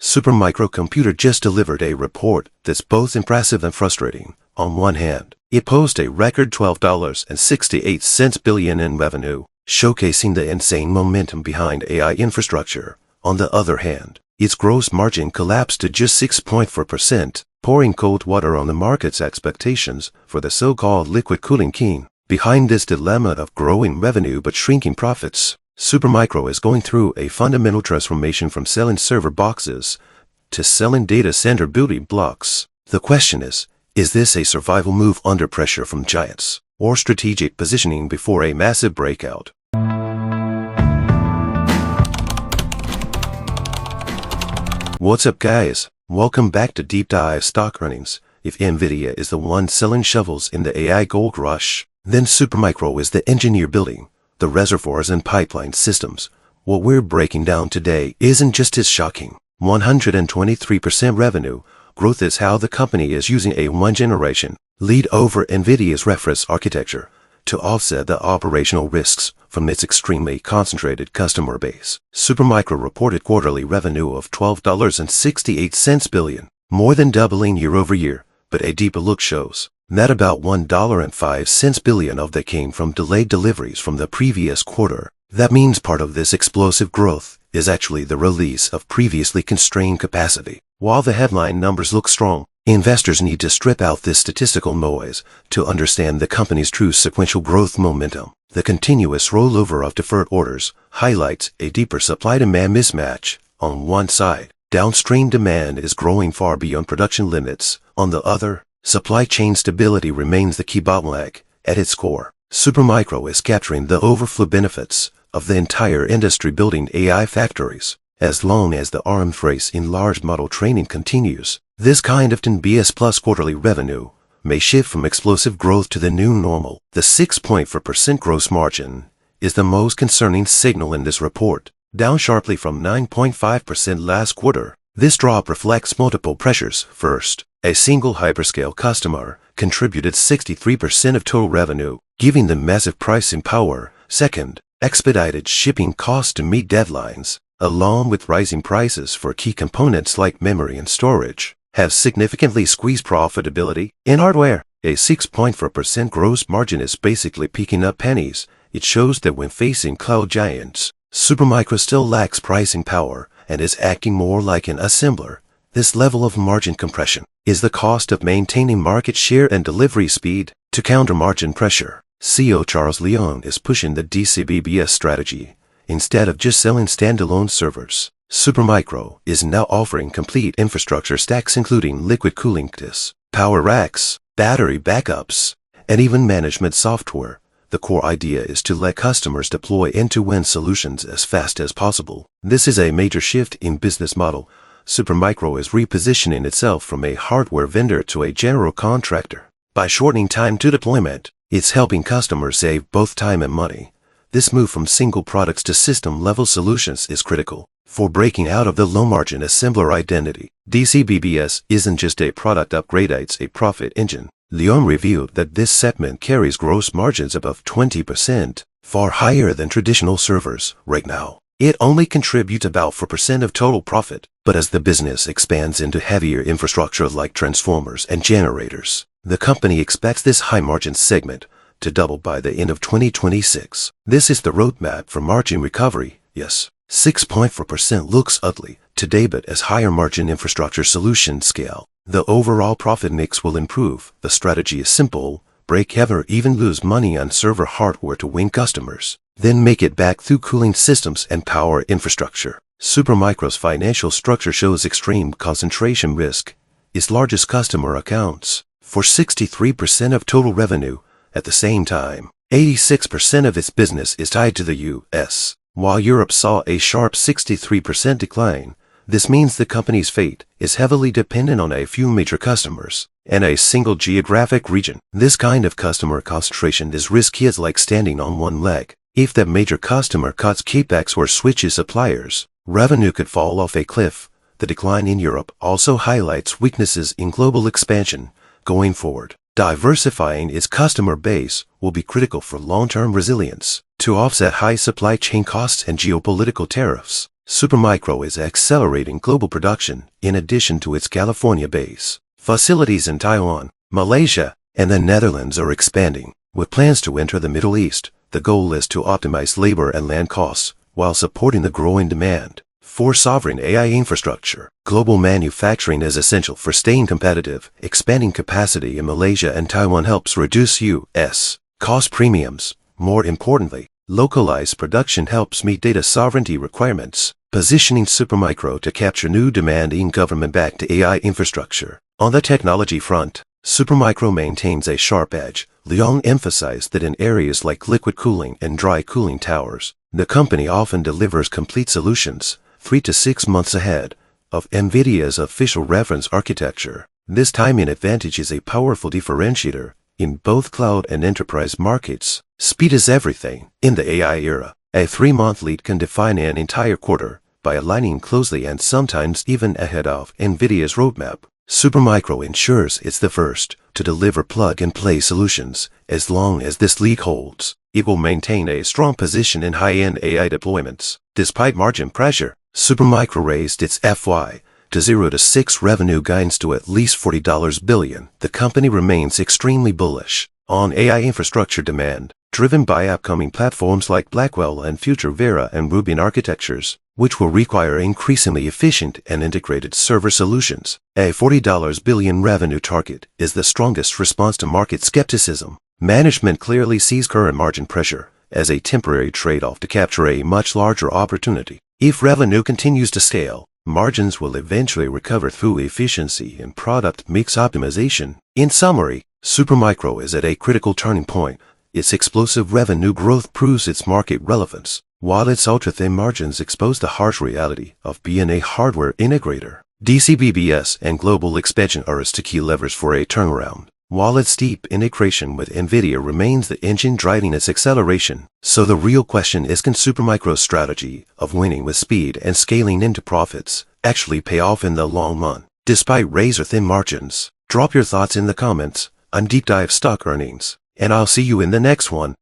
Supermicro Computer just delivered a report that's both impressive and frustrating. On one hand, it posted a record $12.68 billion in revenue, showcasing the insane momentum behind AI infrastructure. On the other hand, its gross margin collapsed to just 6.4%, pouring cold water on the market's expectations for the so-called liquid cooling king. Behind this dilemma of growing revenue but shrinking profits, Supermicro is going through a fundamental transformation from selling server boxes to selling data center building blocks. The question is this a survival move under pressure from giants, or strategic positioning before a massive breakout? What's up, guys? Welcome back to Deep Dive Stock Earnings. If Nvidia is the one selling shovels in the AI gold rush, then Supermicro is the engineer building the reservoirs and pipeline systems. What we're breaking down today isn't just as shocking. 123% revenue growth is how the company is using a one-generation lead over Nvidia's reference architecture to offset the operational risks from its extremely concentrated customer base. Supermicro reported quarterly revenue of $12.68 billion, more than doubling year over year, but a deeper look shows that about $1.05 billion of that came from delayed deliveries from the previous quarter. That means part of this explosive growth is actually the release of previously constrained capacity. While the headline numbers look strong, investors need to strip out this statistical noise to understand the company's true sequential growth momentum. The continuous rollover of deferred orders highlights a deeper supply-demand mismatch. On one side, downstream demand is growing far beyond production limits. On the other, supply chain stability remains the key bottleneck. At its core, Supermicro is capturing the overflow benefits of the entire industry building AI factories. As long as the arms race in large model training continues, this kind of 10% plus quarterly revenue may shift from explosive growth to the new normal. The 6.4% gross margin is the most concerning signal in this report, down sharply from 9.5% last quarter. This drop reflects multiple pressures. First, a single hyperscale customer contributed 63% of total revenue, giving them massive pricing power. Second, expedited shipping costs to meet deadlines, along with rising prices for key components like memory and storage, have significantly squeezed profitability. In hardware, a 6.4% gross margin is basically picking up pennies. It shows that when facing cloud giants, Supermicro still lacks pricing power and is acting more like an assembler. This level of margin compression is the cost of maintaining market share and delivery speed. To counter margin pressure, CEO Charles Leon is pushing the DCBBS strategy. Instead of just selling standalone servers, Supermicro is now offering complete infrastructure stacks including liquid cooling kits, power racks, battery backups, and even management software. The core idea is to let customers deploy end-to-end solutions as fast as possible. This is a major shift in business model. Supermicro is repositioning itself from a hardware vendor to a general contractor. By shortening time to deployment, it's helping customers save both time and money. This move from single products to system-level solutions is critical for breaking out of the low-margin assembler identity. DCBBS isn't just a product upgrade, it's a profit engine. Leon revealed that this segment carries gross margins above 20%, far higher than traditional servers. Right now, it only contributes about 4% of total profit, but as the business expands into heavier infrastructure like transformers and generators, the company expects this high-margin segment to double by the end of 2026. This is the roadmap for margin recovery. Yes, 6.4% looks ugly today, but as higher margin infrastructure solutions scale, the overall profit mix will improve. The strategy is simple: break even lose money on server hardware to win customers, then make it back through cooling systems and power infrastructure. Supermicro's financial structure shows extreme concentration risk. Its largest customer accounts for 63% of total revenue. At the same time, 86% of its business is tied to the U.S. While Europe saw a sharp 63% decline, this means the company's fate is heavily dependent on a few major customers and a single geographic region. This kind of customer concentration is risky as like standing on one leg. If that major customer cuts capex or switches suppliers, revenue could fall off a cliff. The decline in Europe also highlights weaknesses in global expansion. Going forward, diversifying its customer base will be critical for long-term resilience. To offset high supply chain costs and geopolitical tariffs, Supermicro is accelerating global production in addition to its California base. Facilities in Taiwan, Malaysia, and the Netherlands are expanding. With plans to enter the Middle East, the goal is to optimize labor and land costs while supporting the growing demand for sovereign AI infrastructure. Global manufacturing is essential for staying competitive. Expanding capacity in Malaysia and Taiwan helps reduce U.S. cost premiums. More importantly, localized production helps meet data sovereignty requirements, positioning Supermicro to capture new demand in government-backed AI infrastructure. On the technology front, Supermicro maintains a sharp edge. Leong emphasized that in areas like liquid cooling and dry cooling towers, the company often delivers complete solutions 3 to 6 months ahead of NVIDIA's official reference architecture. This timing advantage is a powerful differentiator in both cloud and enterprise markets. Speed is everything. In the AI era, a 3-month lead can define an entire quarter by aligning closely and sometimes even ahead of NVIDIA's roadmap. Supermicro ensures it's the first to deliver plug-and-play solutions. As long as this lead holds, it will maintain a strong position in high-end AI deployments. Despite margin pressure, Supermicro raised its FY 0-6 revenue guidance to at least $40 billion. The company remains extremely bullish on AI infrastructure demand, driven by upcoming platforms like Blackwell and future Vera and Rubin architectures, which will require increasingly efficient and integrated server solutions. A $40 billion revenue target is the strongest response to market skepticism. Management clearly sees current margin pressure as a temporary trade-off to capture a much larger opportunity. If revenue continues to scale, margins will eventually recover through efficiency and product mix optimization. In summary, Supermicro is at a critical turning point. Its explosive revenue growth proves its market relevance, while its ultra-thin margins expose the harsh reality of being a hardware integrator. DCBBS and global expansion are its two key levers for a turnaround, while its deep integration with NVIDIA remains the engine driving its acceleration. So the real question is, can Supermicro's strategy of winning with speed and scaling into profits actually pay off in the long run, despite razor-thin margins? Drop your thoughts in the comments. I'm Deep Dive Stock Earnings, and I'll see you in the next one.